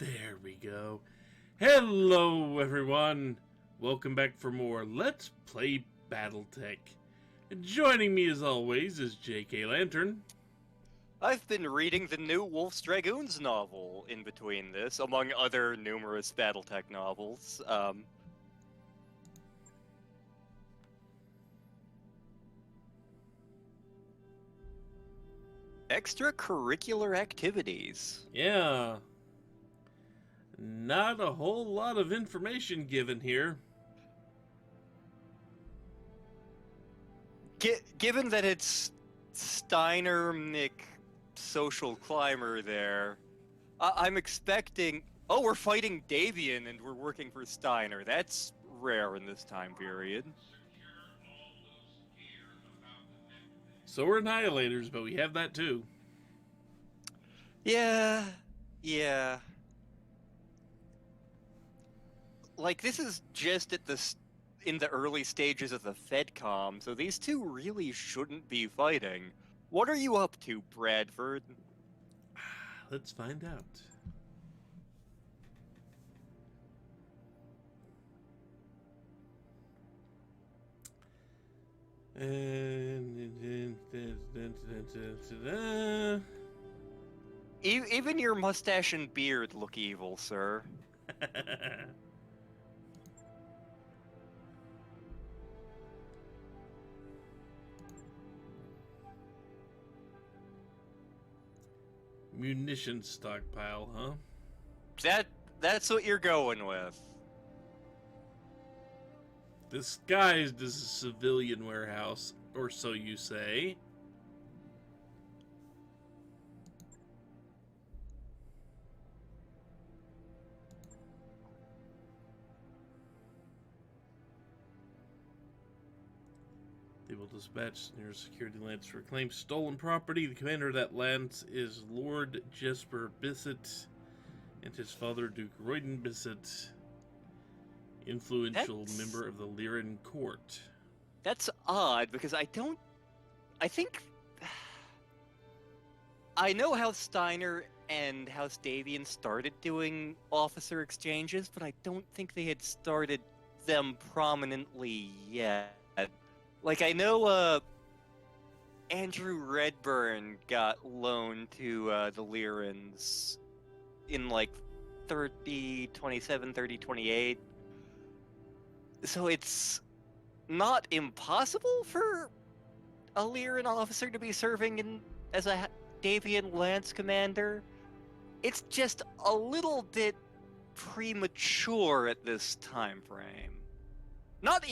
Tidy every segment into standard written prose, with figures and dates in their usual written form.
There we go. Hello, everyone. Welcome back for more Let's Play Battletech. Joining me, as always, is JKLantern. I've been reading the new Wolf's Dragoons novel in between this, among other numerous Battletech novels. Extracurricular activities. Yeah. Not a whole lot of information given here. Given that it's Steiner, Mick, social climber there, I'm expecting... Oh, we're fighting Davian and we're working for Steiner. That's rare in this time period. So we're Annihilators, but we have that too. Yeah. Like, this is just in the early stages of the FedCom, so these two really shouldn't be fighting. What are you up to, Bradford? Let's find out. Even your mustache and beard look evil, sir. Munitions stockpile, huh? That's what you're going with. Disguised as a civilian warehouse, or so you say. They will dispatch near security lance to reclaim stolen property. The commander of that lance is Lord Jesper Bissett, and his father, Duke Royden Bissett, influential member of the Lyran court. That's odd, because I think... I know how Steiner and House Davian started doing officer exchanges, but I don't think they had started them prominently yet. Like, I know, Andrew Redburn got loaned to, the Lyrans in, like, 3027, 3028. So it's not impossible for a Lyran officer to be serving as a Davian Lance Commander. It's just a little bit premature at this time frame. Not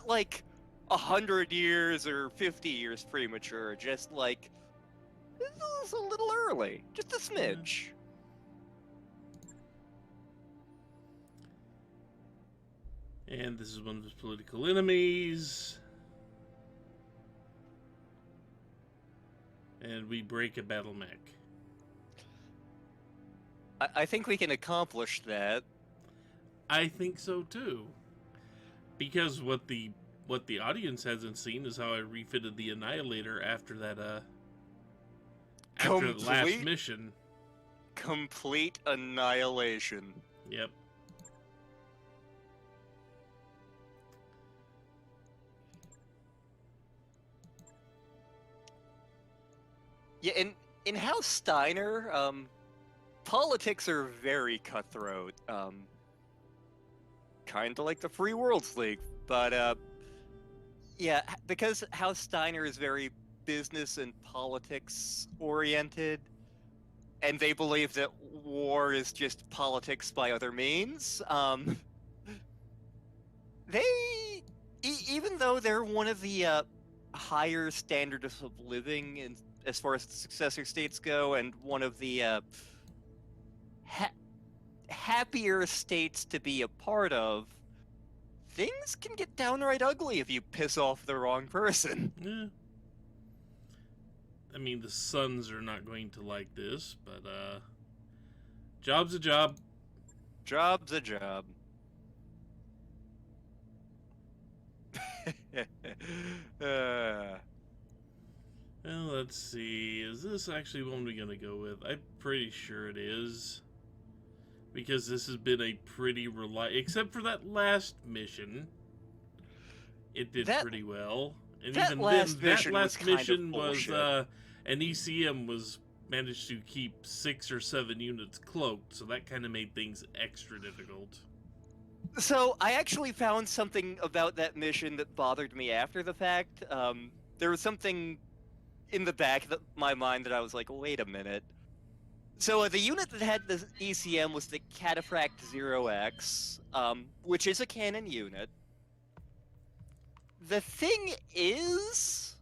like 100 years or 50 years premature, just like, this is a little early. Just a smidge. And this is one of his political enemies. And we break a battle mech. I think we can accomplish that. I think so too. Because what the audience hasn't seen is how I refitted the Annihilator after that after the last mission. Complete annihilation. Yep. Yeah, in House Steiner, politics are very cutthroat. Kind of like the Free Worlds League, but yeah, because House Steiner is very business and politics oriented, and they believe that war is just politics by other means. Even though they're one of the higher standards of living as far as the successor states go, and one of the happier states to be a part of, things can get downright ugly if you piss off the wrong person. Yeah. I mean, the Sons are not going to like this, but job's a job. Job's a job. Well, let's see. Is this actually one we're gonna go with? I'm pretty sure it is. because this has been a pretty except for that last mission, it did pretty well. And that even last then, that mission last was kind of mission was an ECM was managed to keep 6 or 7 units cloaked, so that kind of made things extra difficult. So I actually found something about that mission that bothered me after the fact. There was something in the back of my mind that I was like, wait a minute. So the unit that had the ECM was the Cataphract 0X, which is a cannon unit. The thing is,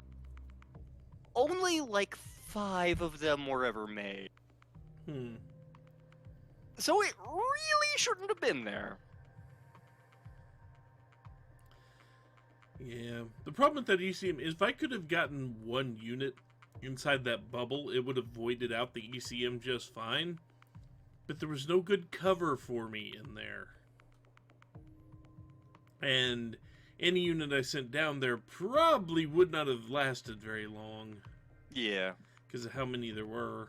only like 5 of them were ever made. So it really shouldn't have been there. Yeah. The problem with that ECM is if I could have gotten 1 unit inside that bubble, it would have voided out the ECM just fine. But there was no good cover for me in there. And any unit I sent down there probably would not have lasted very long. Yeah. Because of how many there were.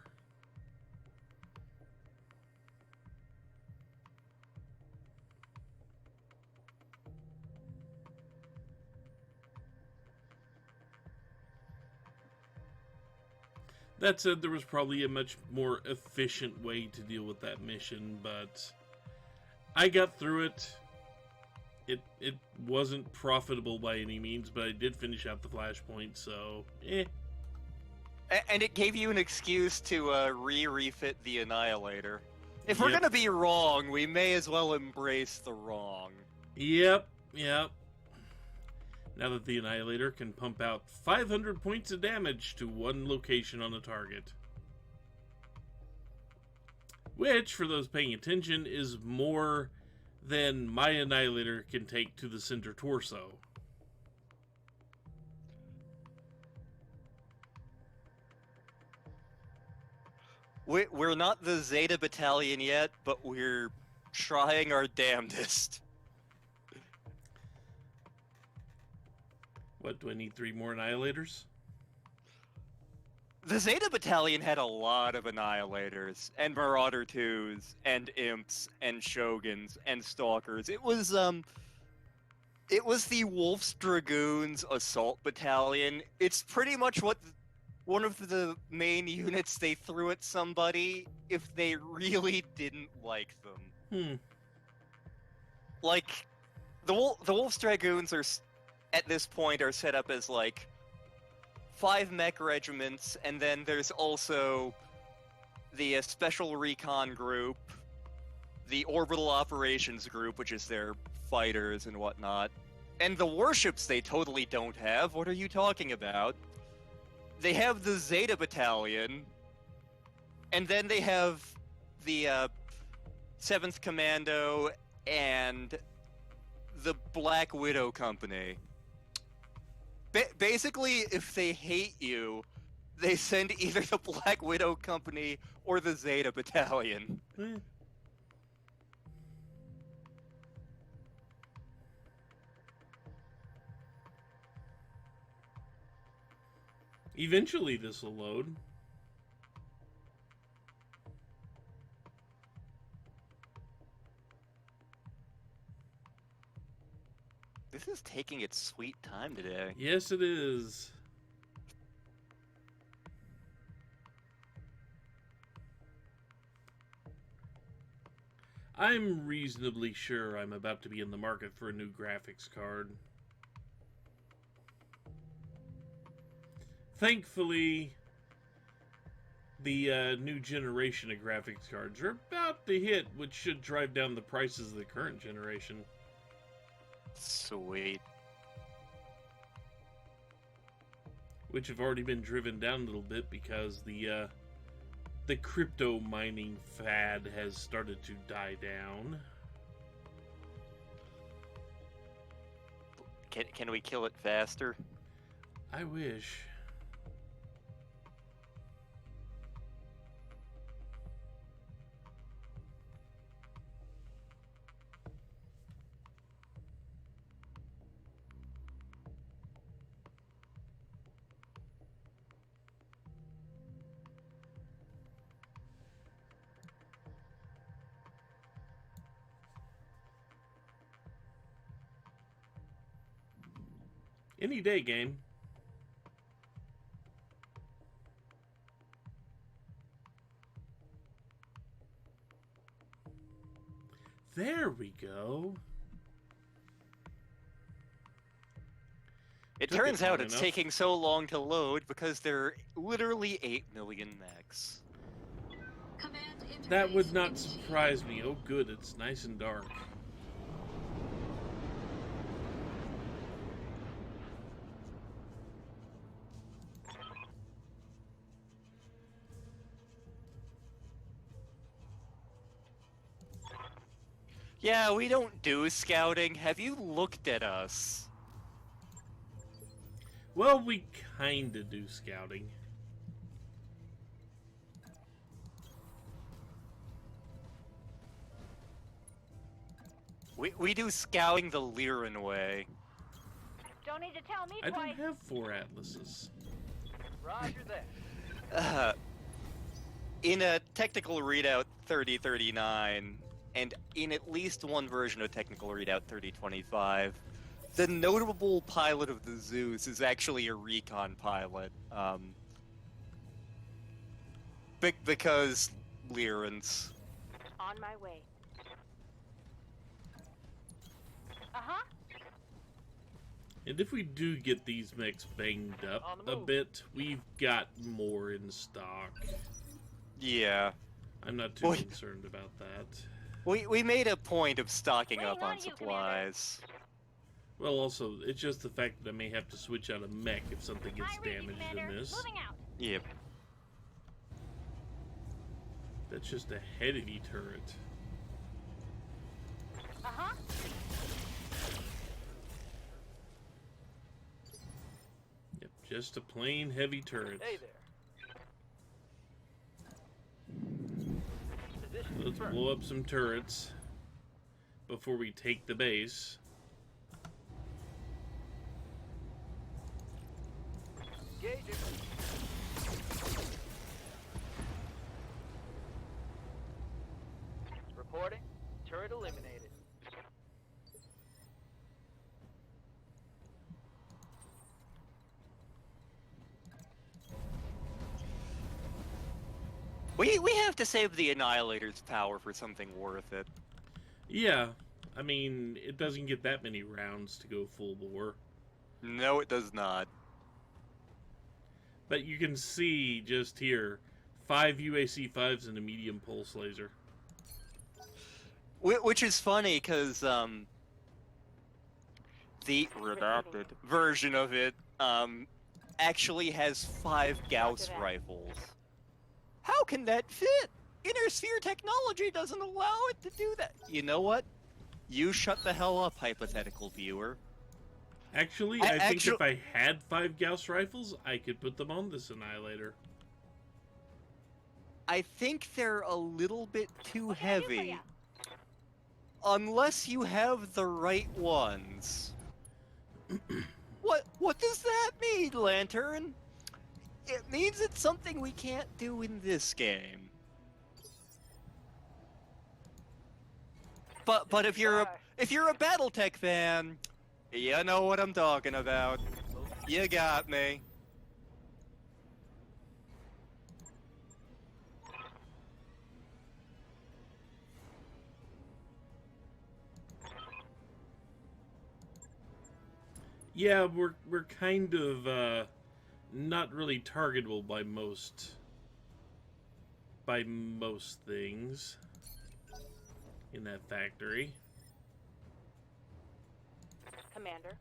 That said, there was probably a much more efficient way to deal with that mission, but I got through it. It wasn't profitable by any means, but I did finish out the flashpoint, so And it gave you an excuse to refit the Annihilator. If we're gonna be wrong, we may as well embrace the wrong. Yep. Now that the Annihilator can pump out 500 points of damage to 1 location on a target. Which, for those paying attention, is more than my Annihilator can take to the center torso. We're not the Zeta Battalion yet, but we're trying our damnedest. What, do I need 3 more Annihilators? The Zeta Battalion had a lot of Annihilators, and Marauder 2s, and Imps, and Shoguns, and Stalkers. It was the Wolf's Dragoons Assault Battalion. It's pretty much what one of the main units they threw at somebody if they really didn't like them. Like, the Wolf's Dragoons are, at this point, are set up as, like, 5 mech regiments, and then there's also the Special Recon Group, the Orbital Operations Group, which is their fighters and whatnot, and the warships they totally don't have. What are you talking about? They have the Zeta Battalion, and then they have the 7th Commando and the Black Widow Company. Basically, if they hate you, they send either the Black Widow Company or the Zeta Battalion. Eventually this will load. This is taking its sweet time today. Yes, it is. I'm reasonably sure I'm about to be in the market for a new graphics card. Thankfully, the new generation of graphics cards are about to hit, which should drive down the prices of the current generation. Sweet. Which have already been driven down a little bit because the crypto mining fad has started to die down. Can we kill it faster? I wish. Any day, game. There we go. It Took turns it out long it's enough. taking so long to load because there are literally 8 million mechs. That would not surprise me. Oh, good. It's nice and dark. Yeah, we don't do scouting. Have you looked at us? Well, we kinda do scouting. We do scouting the Lyran way. Don't need to tell me I twice. don't have 4 atlases. Roger that. In a technical readout 3039, and in at least one version of technical readout 3025, the notable pilot of the Zeus is actually a recon pilot. Because Lyrans. On my way. Uh-huh. And if we do get these mechs banged up On the a move. bit, we've got more in stock. Yeah. I'm not too Boy. concerned about that. We made a point of stocking Waiting up on on you, supplies. Well, also, it's just the fact that I may have to switch out a mech if something gets I read you, damaged in Commander. this. Moving out. Yep. That's just a heavy turret. Uh-huh. Yep, just a plain heavy turret. Hey there. Position Let's confirmed. blow up some turrets before we take the base. Engaging. Reporting. Turret eliminated. We have to save the Annihilator's power for something worth it. Yeah, I mean, it doesn't get that many rounds to go full bore. No, it does not. But you can see just here, 5 UAC-5s and a medium pulse laser. Which is funny, because, the redacted version of it, actually has 5 Gauss Roger that. rifles. How can that fit? Inner sphere technology doesn't allow it to do that. You know what? You shut the hell up, hypothetical viewer. Actually, I I think actu- if I had 5 Gauss rifles, I could put them on this Annihilator. I think they're a little bit too What can I do for heavy. ya? Unless you have the right ones. What does that mean, Lantern? It means it's something we can't do in this game. But if you're a Battletech fan, you know what I'm talking about. You got me. Yeah, we're kind of not really targetable by most things in that factory. Commander.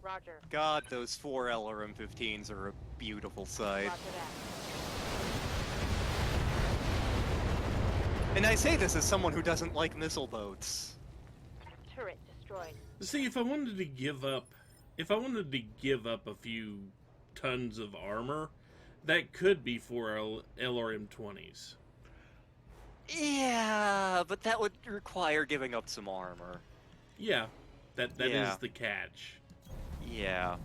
Roger. God, those 4 LRM-15s are a beautiful sight. Roger that. And I say this as someone who doesn't like missile boats. Turret destroyed. See, if I wanted to give up a few tons of armor, that could be for LRM-20s. Yeah, but that would require giving up some armor. Yeah, that is Yeah. the catch. Yeah.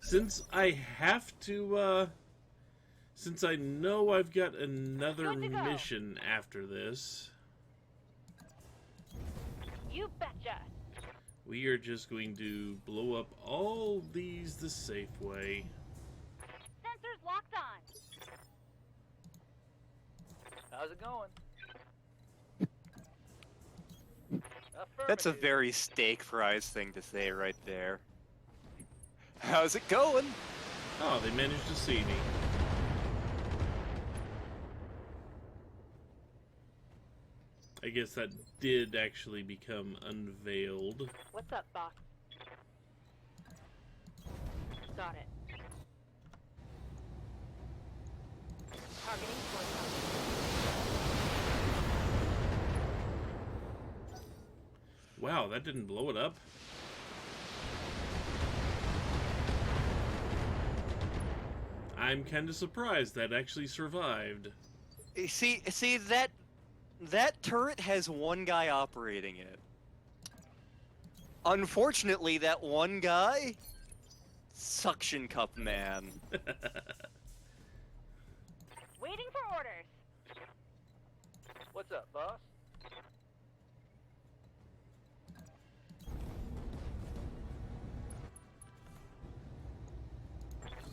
Since I have to Since I know I've got another Good to go. mission after this, You betcha. we are just going to blow up all these the safe way. Sensors locked on. How's it going? That's a Affirmative. very steak fries thing to say right there. How's it going? Oh, they managed to see me. I guess that did actually become unveiled. What's up, boss? Got it. Targeting towards Wow, that didn't blow it up. I'm kind of surprised that actually survived. See that turret has one guy operating it. Unfortunately, that one guy, suction cup man. Waiting for orders. What's up, boss?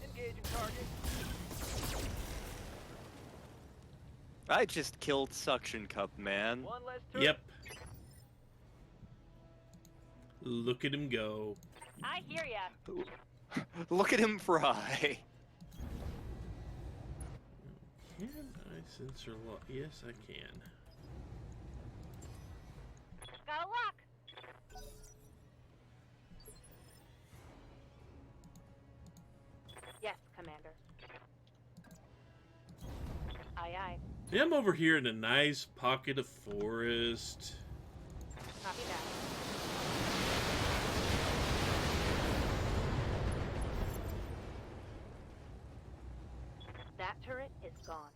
Engaging target. I just killed suction cup man. One less turret. Yep. Look at him go. I hear ya. Look at him fry. Can I sensor lock? Yes, I can. Got a lock. Yes, Commander. Aye, aye. Yeah, I'm over here in a nice pocket of forest. Copy that. That turret is gone.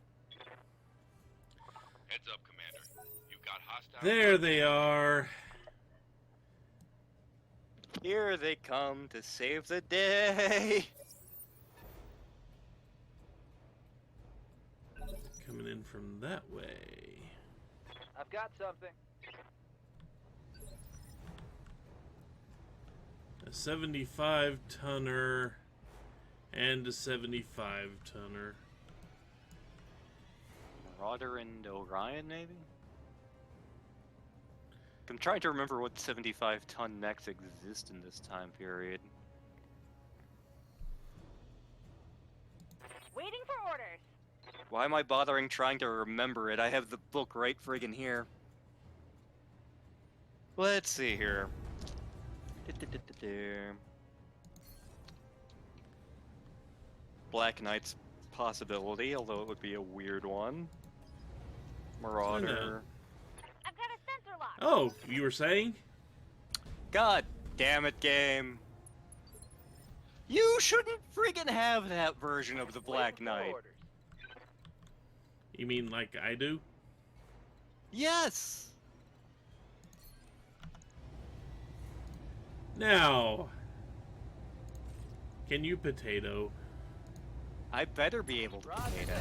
Heads up, Commander. You've got hostile. There they are. Here they come to save the day. Coming in from that way. I've got something. A 75 tonner and a 75 tonner. Marauder and Orion, maybe? I'm trying to remember what 75-ton mechs exist in this time period. Waiting for orders. Why am I bothering trying to remember it? I have the book right friggin' here. Let's see here. Black Knight's possibility, although it would be a weird one. Marauder. I've got a sensor lock. Oh, you were saying? God damn it, game. You shouldn't friggin' have that version of the Black Waiting for Knight. orders. You mean like I do? Yes! Now, can you potato? I better be able to Roger potato.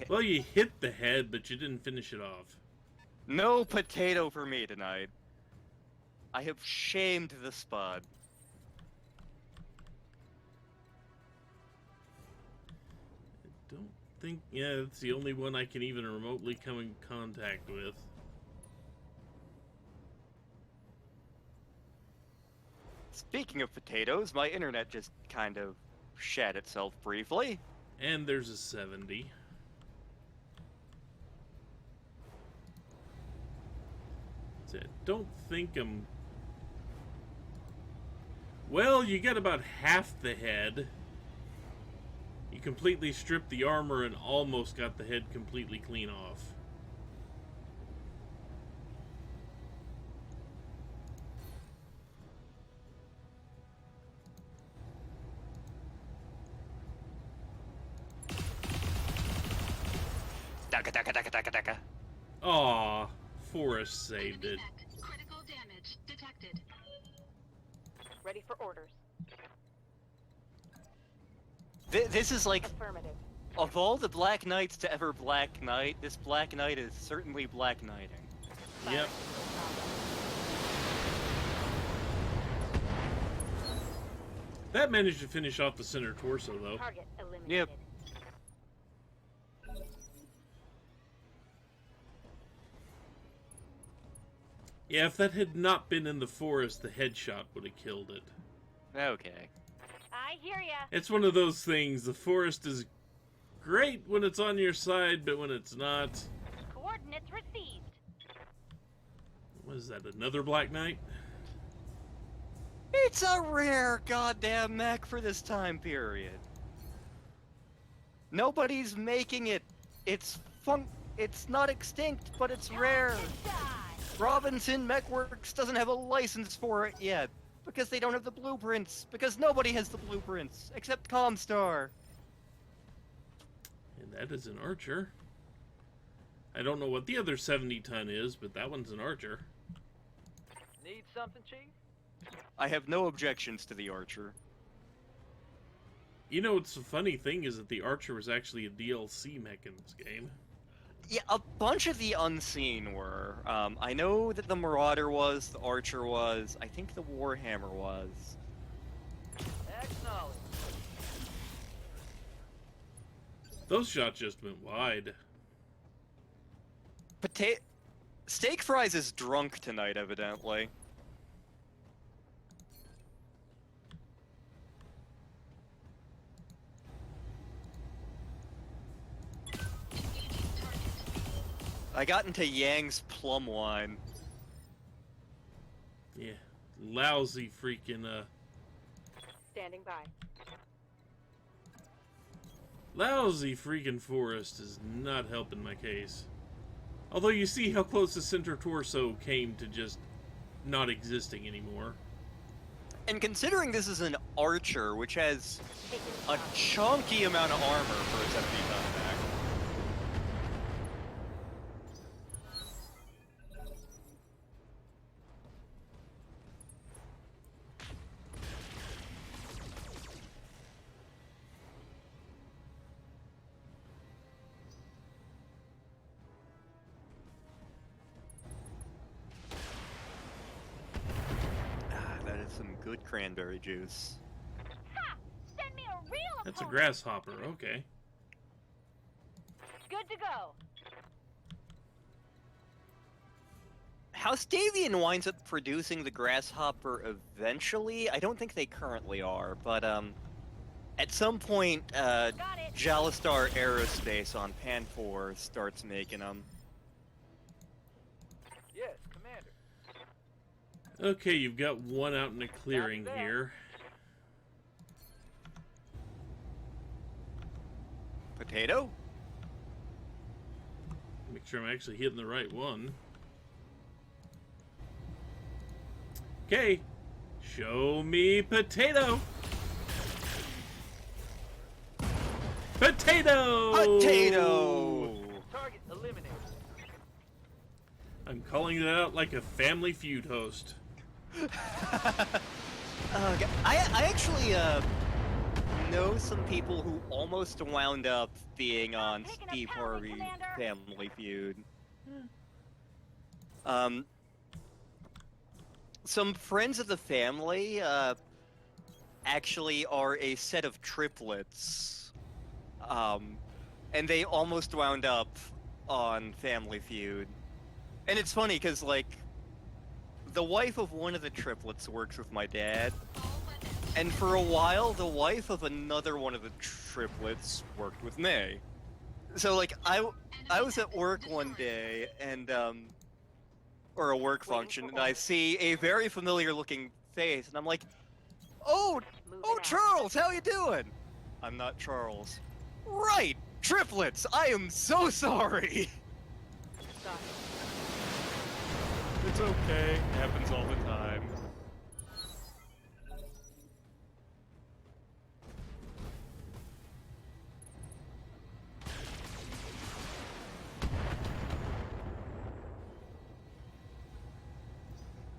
Well, you hit the head, but you didn't finish it off. No potato for me tonight. I have shamed the spud. I don't think... Yeah, that's the only one I can even remotely come in contact with. Speaking of potatoes, my internet just kind of shat itself briefly. And there's a 70. So I don't think I'm... Well, you got about half the head. You completely stripped the armor and almost got the head completely clean off. Daka daka daka daka daka. Aw, Forrest saved it. Critical damage detected. Ready for orders. This is like, Affirmative. of all the Black Knights to ever Black Knight, this Black Knight is certainly Black Knighting. Yep. That managed to finish off the center torso, though. Target eliminated. Yep. Yeah, if that had not been in the forest, the headshot would have killed it. Okay. I hear ya. It's one of those things. The forest is great when it's on your side, but when it's not... Coordinates received. What is that, another Black Knight? It's a rare goddamn mech for this time period. Nobody's making it. It's not extinct, but it's rare. Die. Robinson Mechworks doesn't have a license for it yet. Because they don't have the blueprints. Because nobody has the blueprints. Except Comstar. And that is an Archer. I don't know what the other 70-ton is, but that one's an Archer. Need something, Chief? I have no objections to the Archer. You know, what's the funny thing is that the Archer was actually a DLC mech in this game. Yeah, a bunch of the Unseen were. I know that the Marauder was, the Archer was, I think the Warhammer was. Acknowledge. Those shots just went wide. Steak Fries is drunk tonight, evidently. I got into Yang's plum wine. Yeah, lousy freaking, Standing by. lousy freaking forest is not helping my case. Although you see how close the center torso came to just not existing anymore. And considering this is an Archer, which has Taking a shot. chunky amount of armor for a 70-ton mech. That is some good cranberry juice. Ha! Send me a real That's a opponent. grasshopper, okay. Good to go. House Davian winds up producing the Grasshopper eventually. I don't think they currently are, but at some point, Got it. Jalistar Aerospace on Pan 4 starts making them. Yes, Commander. Okay, you've got one out in a clearing Copy that. here. Potato? Make sure I'm actually hitting the right one. Okay, show me potato. Potato! Potato! Target eliminated. I'm calling it out like a Family Feud host. I actually know some people who almost wound up being on Taking a Steve penalty, Harvey's Commander. Family Feud. Some friends of the family actually are a set of triplets, and they almost wound up on Family Feud. And it's funny because, like, the wife of one of the triplets works with my dad, and for a while, the wife of another one of the triplets worked with me. So, like, I was at work one day, and, or a work function, and I see a very familiar-looking face, and I'm like, oh, Moving oh, out. Charles, how you doing? I'm not Charles. Right, triplets, I am so sorry. Got it. It's okay, it happens all the time.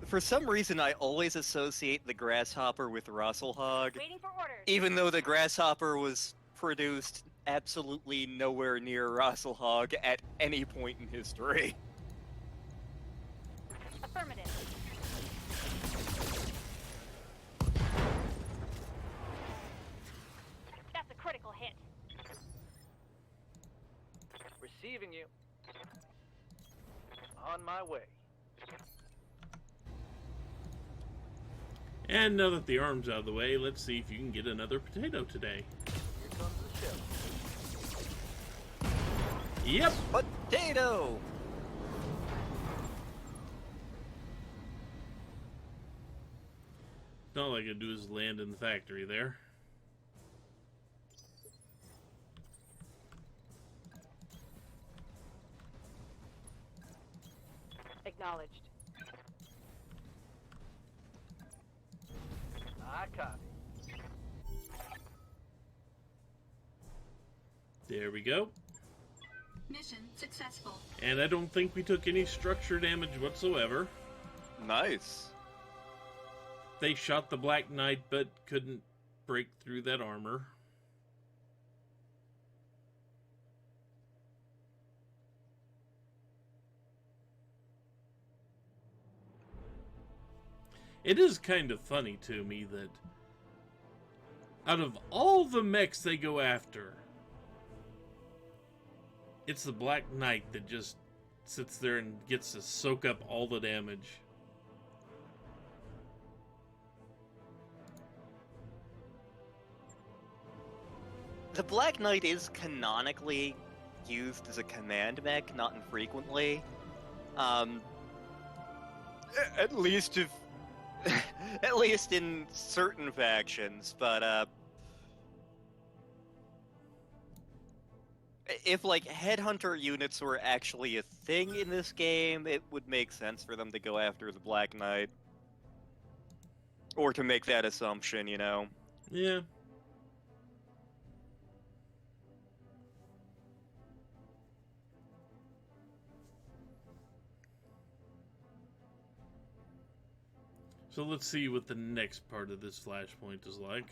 For some reason, I always associate the grasshopper with Russell Hog, Waiting for orders. even though the grasshopper was produced absolutely nowhere near Rasselhog at any point in history. Affirmative. That's a critical hit. Receiving you. On my way. And now that the arm's out of the way, let's see if you can get another potato today. Here comes the shell. Yep. Potato! All I can do is land in the factory there. Acknowledged. I copy. There we go. Mission successful. And I don't think we took any structure damage whatsoever. Nice. They shot the Black Knight, but couldn't break through that armor. It is kind of funny to me that out of all the mechs they go after, it's the Black Knight that just sits there and gets to soak up all the damage. The Black Knight is canonically used as a command mech, not infrequently. At least if, at least in certain factions, but if like headhunter units were actually a thing in this game, it would make sense for them to go after the Black Knight. Or to make that assumption, you know. Yeah. So let's see what the next part of this flashpoint is like.